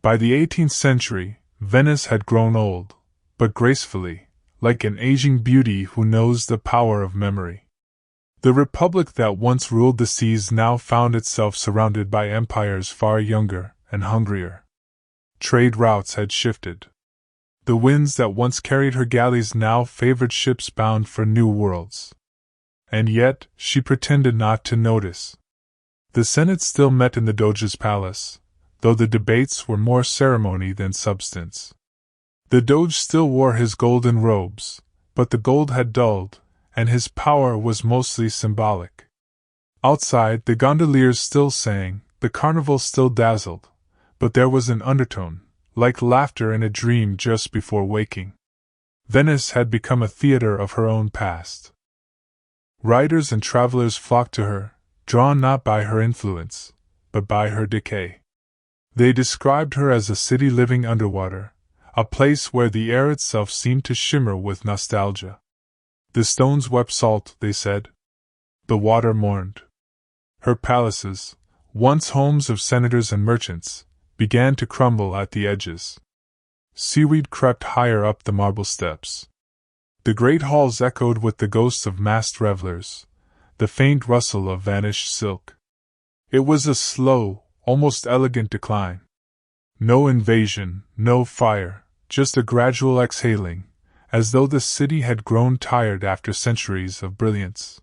By the 18th century, Venice had grown old, but gracefully, like an aging beauty who knows the power of memory. The republic that once ruled the seas now found itself surrounded by empires far younger and hungrier. Trade routes had shifted. The winds that once carried her galleys now favored ships bound for new worlds. And yet, she pretended not to notice. The Senate still met in the Doge's palace, though the debates were more ceremony than substance. The Doge still wore his golden robes, but the gold had dulled, and his power was mostly symbolic. Outside, the gondoliers still sang, the carnival still dazzled, but there was an undertone, like laughter in a dream just before waking. Venice had become a theater of her own past. Writers and travelers flocked to her, drawn not by her influence, but by her decay. They described her as a city living underwater, a place where the air itself seemed to shimmer with nostalgia. The stones wept salt, they said. The water mourned. Her palaces, once homes of senators and merchants, began to crumble at the edges. Seaweed crept higher up the marble steps. The great halls echoed with the ghosts of masked revelers, the faint rustle of vanished silk. It was a slow, almost elegant decline. No invasion, no fire, just a gradual exhaling, as though the city had grown tired after centuries of brilliance.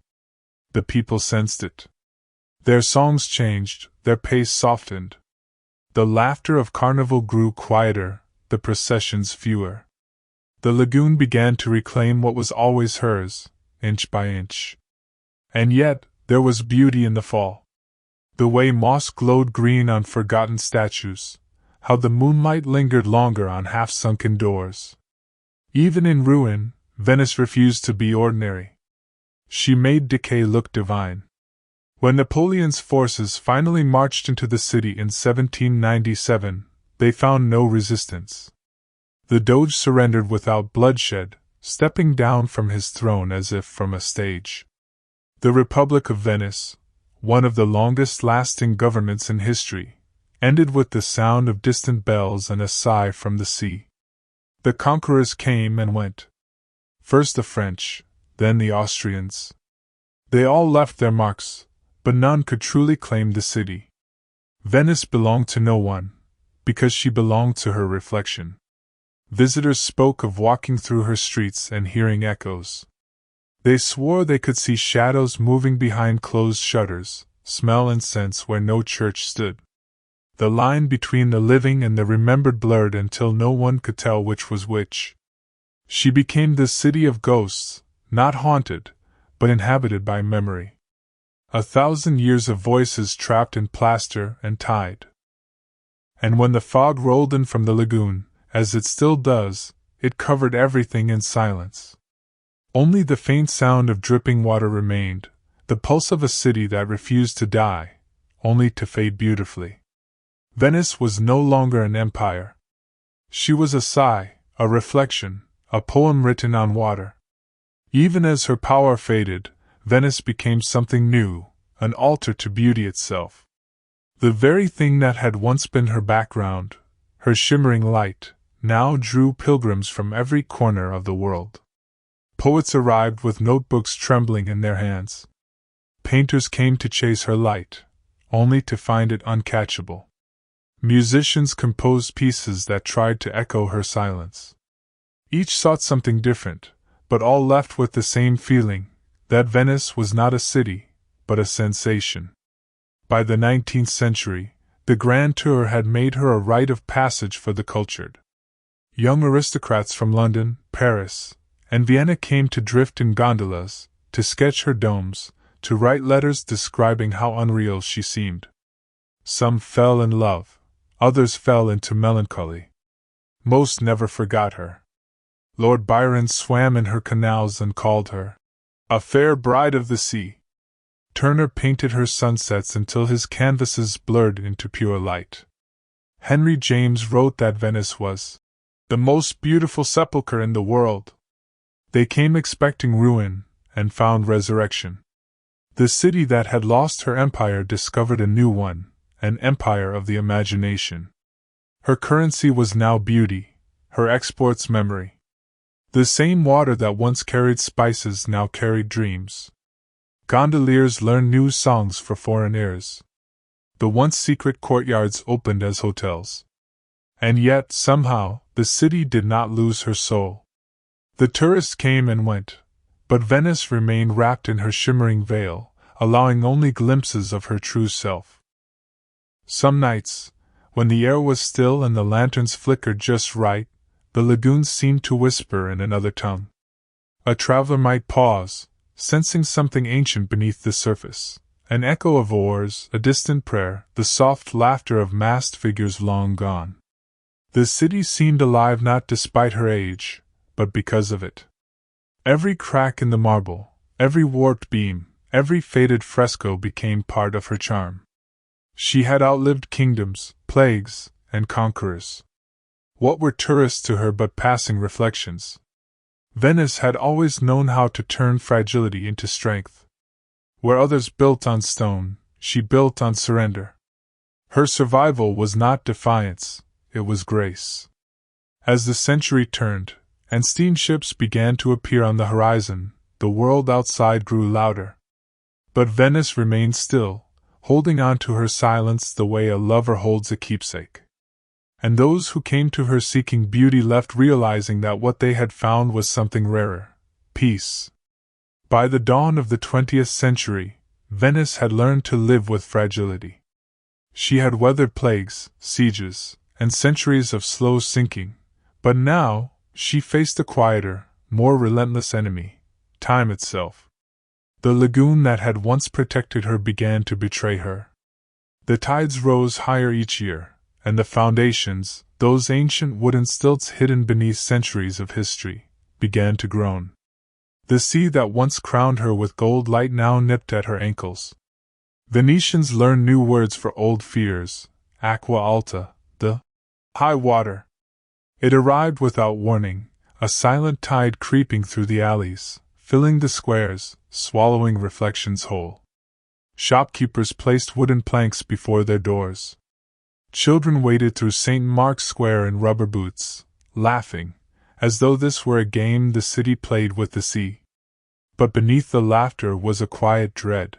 The people sensed it. Their songs changed, their pace softened. The laughter of carnival grew quieter, the processions fewer. The lagoon began to reclaim what was always hers, inch by inch. And yet, there was beauty in the fall. The way moss glowed green on forgotten statues, how the moonlight lingered longer on half-sunken doors. Even in ruin, Venice refused to be ordinary. She made decay look divine. When Napoleon's forces finally marched into the city in 1797, they found no resistance. The Doge surrendered without bloodshed, stepping down from his throne as if from a stage. The Republic of Venice, one of the longest-lasting governments in history, ended with the sound of distant bells and a sigh from the sea. The conquerors came and went. First the French, then the Austrians. They all left their marks, but none could truly claim the city. Venice belonged to no one, because she belonged to her reflection. Visitors spoke of walking through her streets and hearing echoes. They swore they could see shadows moving behind closed shutters, smell and sense where no church stood. The line between the living and the remembered blurred until no one could tell which was which. She became the city of ghosts, not haunted, but inhabited by memory. 1,000 years of voices trapped in plaster and tide. And when the fog rolled in from the lagoon, as it still does, it covered everything in silence. Only the faint sound of dripping water remained, the pulse of a city that refused to die, only to fade beautifully. Venice was no longer an empire. She was a sigh, a reflection, a poem written on water. Even as her power faded, Venice became something new, an altar to beauty itself. The very thing that had once been her background, her shimmering light, now drew pilgrims from every corner of the world. Poets arrived with notebooks trembling in their hands. Painters came to chase her light, only to find it uncatchable. Musicians composed pieces that tried to echo her silence. Each sought something different, but all left with the same feeling, that Venice was not a city, but a sensation. By the 19th century, the Grand Tour had made her a rite of passage for the cultured. Young aristocrats from London, Paris, and Vienna came to drift in gondolas, to sketch her domes, to write letters describing how unreal she seemed. Some fell in love, others fell into melancholy. Most never forgot her. Lord Byron swam in her canals and called her a fair bride of the sea. Turner painted her sunsets until his canvases blurred into pure light. Henry James wrote that Venice was the most beautiful sepulchre in the world. They came expecting ruin, and found resurrection. The city that had lost her empire discovered a new one, an empire of the imagination. Her currency was now beauty, her exports memory. The same water that once carried spices now carried dreams. Gondoliers learned new songs for foreign ears. The once secret courtyards opened as hotels. And yet, somehow, the city did not lose her soul. The tourists came and went, but Venice remained wrapped in her shimmering veil, allowing only glimpses of her true self. Some nights, when the air was still and the lanterns flickered just right, the lagoon seemed to whisper in another tongue. A traveler might pause, sensing something ancient beneath the surface, an echo of oars, a distant prayer, the soft laughter of masked figures long gone. The city seemed alive not despite her age, but because of it. Every crack in the marble, every warped beam, every faded fresco became part of her charm. She had outlived kingdoms, plagues, and conquerors. What were tourists to her but passing reflections? Venice had always known how to turn fragility into strength. Where others built on stone, she built on surrender. Her survival was not defiance, it was grace. As the century turned, and steamships began to appear on the horizon, the world outside grew louder. But Venice remained still, holding on to her silence the way a lover holds a keepsake. And those who came to her seeking beauty left realizing that what they had found was something rarer: peace. By the dawn of the 20th century, Venice had learned to live with fragility. She had weathered plagues, sieges, and centuries of slow sinking, but now she faced a quieter, more relentless enemy: time itself. The lagoon that had once protected her began to betray her. The tides rose higher each year, and the foundations, those ancient wooden stilts hidden beneath centuries of history, began to groan. The sea that once crowned her with gold light now nipped at her ankles. Venetians learned new words for old fears: aqua alta, the high water. It arrived without warning, a silent tide creeping through the alleys, filling the squares, swallowing reflections whole. Shopkeepers placed wooden planks before their doors. Children waded through St. Mark's Square in rubber boots, laughing, as though this were a game the city played with the sea. But beneath the laughter was a quiet dread.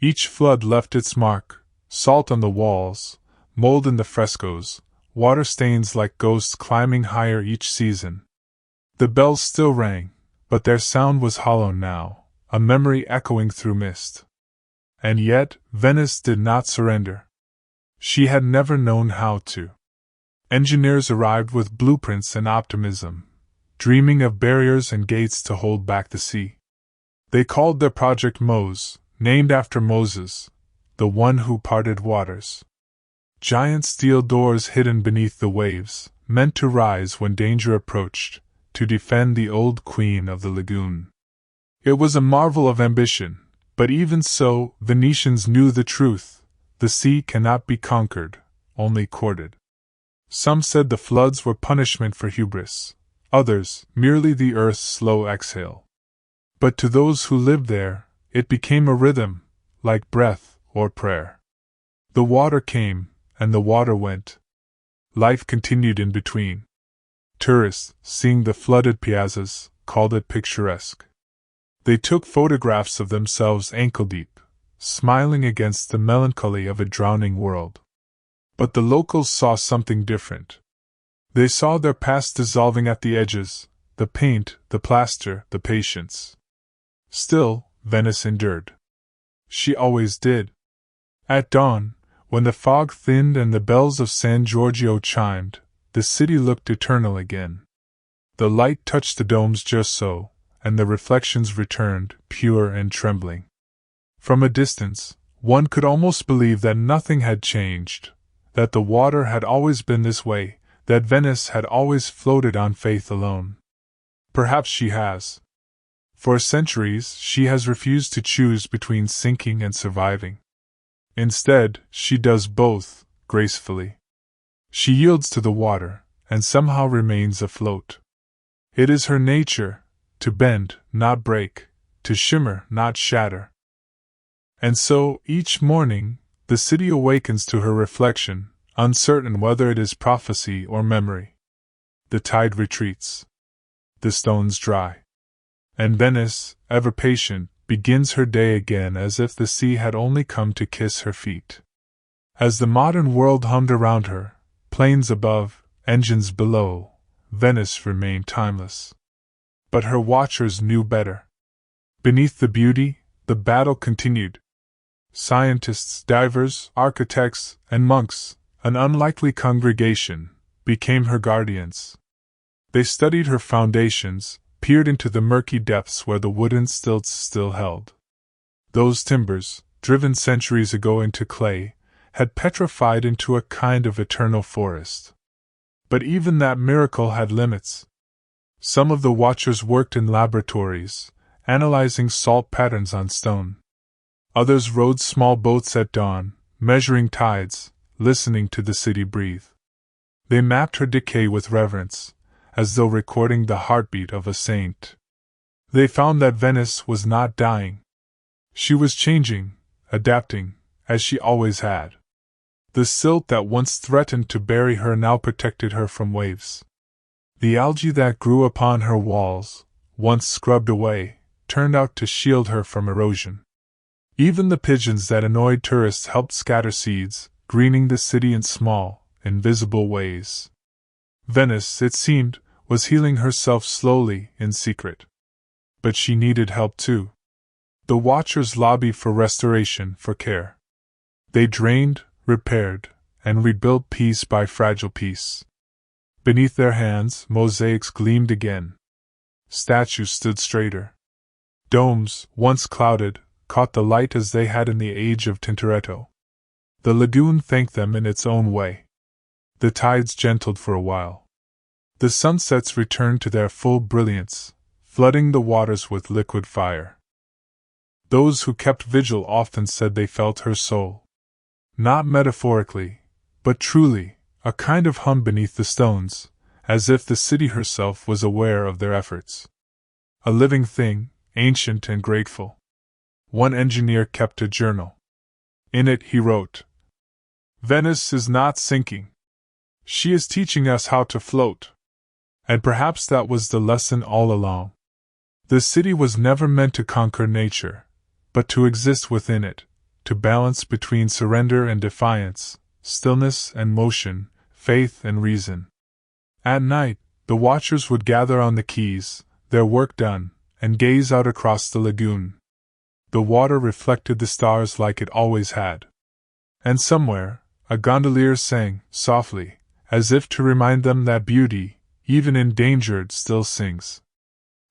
Each flood left its mark: salt on the walls, mold in the frescoes, water stains like ghosts climbing higher each season. The bells still rang, but their sound was hollow now, a memory echoing through mist. And yet, Venice did not surrender. She had never known how to. Engineers arrived with blueprints and optimism, dreaming of barriers and gates to hold back the sea. They called their project Mose, named after Moses, the one who parted waters. Giant steel doors hidden beneath the waves, meant to rise when danger approached, to defend the old queen of the lagoon. It was a marvel of ambition, but even so, Venetians knew the truth: the sea cannot be conquered, only courted. Some said the floods were punishment for hubris, others, merely the earth's slow exhale. But to those who lived there, it became a rhythm, like breath or prayer. The water came, and the water went. Life continued in between. Tourists, seeing the flooded piazzas, called it picturesque. They took photographs of themselves ankle-deep, smiling against the melancholy of a drowning world. But the locals saw something different. They saw their past dissolving at the edges: the paint, the plaster, the patience. Still, Venice endured. She always did. At dawn, when the fog thinned and the bells of San Giorgio chimed, the city looked eternal again. The light touched the domes just so, and the reflections returned, pure and trembling. From a distance, one could almost believe that nothing had changed, that the water had always been this way, that Venice had always floated on faith alone. Perhaps she has. For centuries, she has refused to choose between sinking and surviving. Instead, she does both, gracefully. She yields to the water, and somehow remains afloat. It is her nature, to bend, not break, to shimmer, not shatter. And so, each morning, the city awakens to her reflection, uncertain whether it is prophecy or memory. The tide retreats. The stones dry. And Venice, ever patient, begins her day again as if the sea had only come to kiss her feet. As the modern world hummed around her, planes above, engines below, Venice remained timeless. But her watchers knew better. Beneath the beauty, the battle continued. Scientists, divers, architects, and monks, an unlikely congregation, became her guardians. They studied her foundations, peered into the murky depths where the wooden stilts still held. Those timbers, driven centuries ago into clay, had petrified into a kind of eternal forest. But even that miracle had limits. Some of the watchers worked in laboratories, analyzing salt patterns on stone. Others rowed small boats at dawn, measuring tides, listening to the city breathe. They mapped her decay with reverence, as though recording the heartbeat of a saint. They found that Venice was not dying. She was changing, adapting, as she always had. The silt that once threatened to bury her now protected her from waves. The algae that grew upon her walls, once scrubbed away, turned out to shield her from erosion. Even the pigeons that annoyed tourists helped scatter seeds, greening the city in small, invisible ways. Venice, it seemed, was healing herself slowly, in secret. But she needed help too. The watchers lobbied for restoration, for care. They drained, repaired, and rebuilt piece by fragile piece. Beneath their hands, mosaics gleamed again. Statues stood straighter. Domes, once clouded, caught the light as they had in the age of Tintoretto. The lagoon thanked them in its own way. The tides gentled for a while. The sunsets returned to their full brilliance, flooding the waters with liquid fire. Those who kept vigil often said they felt her soul. Not metaphorically, but truly, a kind of hum beneath the stones, as if the city herself was aware of their efforts. A living thing, ancient and grateful. One engineer kept a journal. In it he wrote, "Venice is not sinking. She is teaching us how to float." And perhaps that was the lesson all along. The city was never meant to conquer nature, but to exist within it, to balance between surrender and defiance, stillness and motion, faith and reason. At night, the watchers would gather on the quays, their work done, and gaze out across the lagoon. The water reflected the stars like it always had. And somewhere, a gondolier sang, softly, as if to remind them that beauty, even endangered, still sings.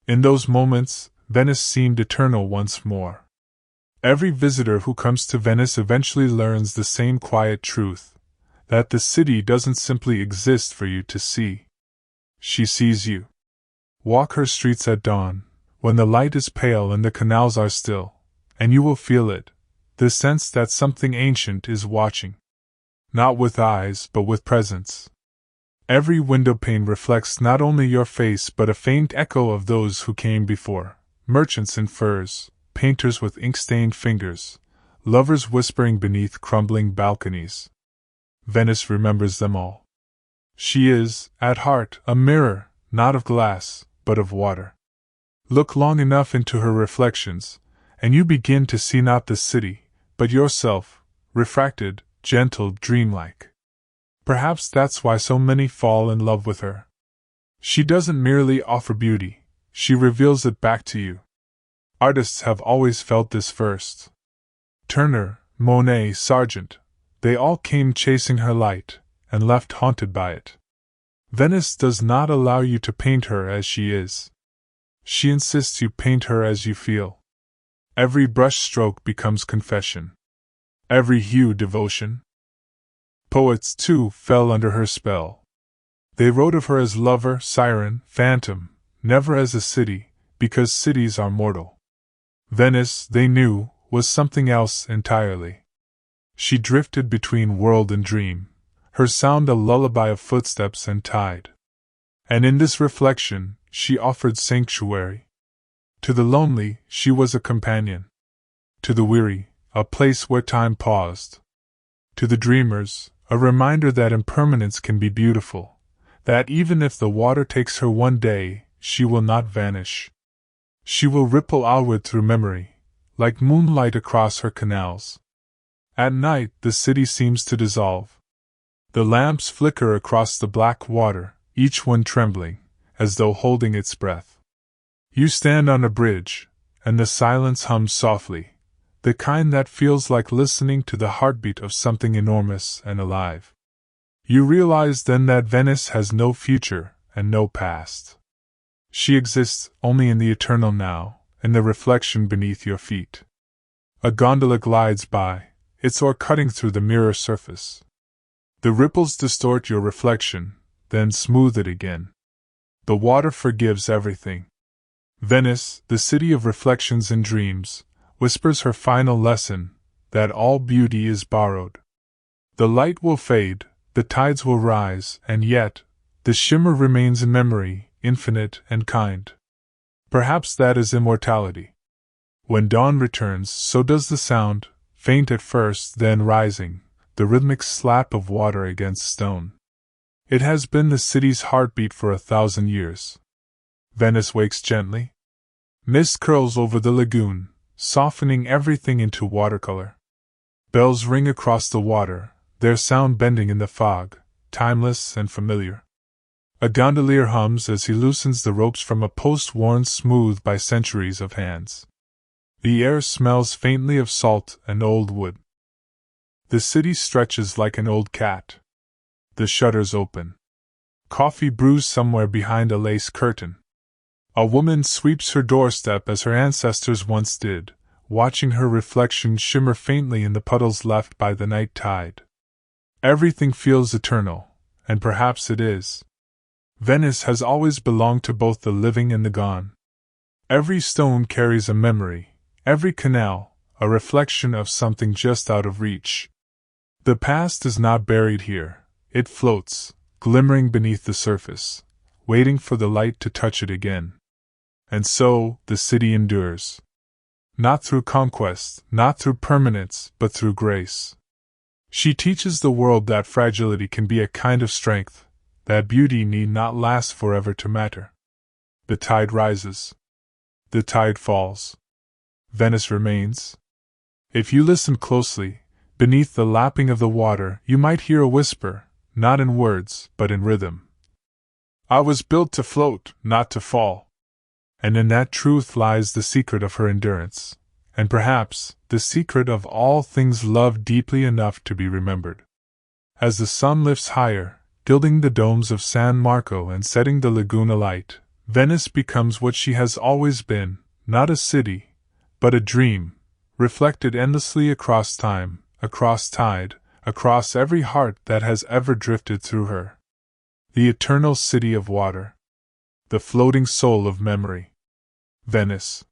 In those moments, Venice seemed eternal once more. Every visitor who comes to Venice eventually learns the same quiet truth, that the city doesn't simply exist for you to see. She sees you. Walk her streets at dawn, when the light is pale and the canals are still, and you will feel it, the sense that something ancient is watching. Not with eyes, but with presence. Every windowpane reflects not only your face but a faint echo of those who came before, merchants in furs, painters with ink-stained fingers, lovers whispering beneath crumbling balconies. Venice remembers them all. She is, at heart, a mirror, not of glass, but of water. Look long enough into her reflections, and you begin to see not the city, but yourself, refracted, gentle, dreamlike. Perhaps that's why so many fall in love with her. She doesn't merely offer beauty, she reveals it back to you. Artists have always felt this first. Turner, Monet, Sargent, they all came chasing her light, and left haunted by it. Venice does not allow you to paint her as she is. She insists you paint her as you feel. Every brush stroke becomes confession. Every hue devotion. Poets, too, fell under her spell. They wrote of her as lover, siren, phantom, never as a city, because cities are mortal. Venice, they knew, was something else entirely. She drifted between world and dream, her sound a lullaby of footsteps and tide. And in this reflection, she offered sanctuary. To the lonely, she was a companion. To the weary, a place where time paused. To the dreamers, a reminder that impermanence can be beautiful, that even if the water takes her one day, she will not vanish. She will ripple outward through memory, like moonlight across her canals. At night, the city seems to dissolve. The lamps flicker across the black water, each one trembling, as though holding its breath. You stand on a bridge, and the silence hums softly, the kind that feels like listening to the heartbeat of something enormous and alive. You realize then that Venice has no future and no past. She exists only in the eternal now, in the reflection beneath your feet. A gondola glides by, its oar cutting through the mirror surface. The ripples distort your reflection, then smooth it again. The water forgives everything. Venice, the city of reflections and dreams, whispers her final lesson, that all beauty is borrowed. The light will fade, the tides will rise, and yet, the shimmer remains in memory, infinite and kind. Perhaps that is immortality. When dawn returns, so does the sound, faint at first, then rising, the rhythmic slap of water against stone. It has been the city's heartbeat for 1,000 years. Venice wakes gently. Mist curls over the lagoon, softening everything into watercolor. Bells ring across the water, their sound bending in the fog, timeless and familiar. A gondolier hums as he loosens the ropes from a post worn smooth by centuries of hands. The air smells faintly of salt and old wood. The city stretches like an old cat. The shutters open. Coffee brews somewhere behind a lace curtain. A woman sweeps her doorstep as her ancestors once did, watching her reflection shimmer faintly in the puddles left by the night tide. Everything feels eternal, and perhaps it is. Venice has always belonged to both the living and the gone. Every stone carries a memory, every canal, a reflection of something just out of reach. The past is not buried here, it floats, glimmering beneath the surface, waiting for the light to touch it again. And so, the city endures. Not through conquest, not through permanence, but through grace. She teaches the world that fragility can be a kind of strength, that beauty need not last forever to matter. The tide rises. The tide falls. Venice remains. If you listen closely, beneath the lapping of the water, you might hear a whisper, not in words, but in rhythm. I was built to float, not to fall. And in that truth lies the secret of her endurance, and perhaps the secret of all things loved deeply enough to be remembered. As the sun lifts higher, gilding the domes of San Marco and setting the lagoon alight, Venice becomes what she has always been, not a city, but a dream, reflected endlessly across time, across tide, across every heart that has ever drifted through her. The eternal city of water. The floating soul of memory. Venice.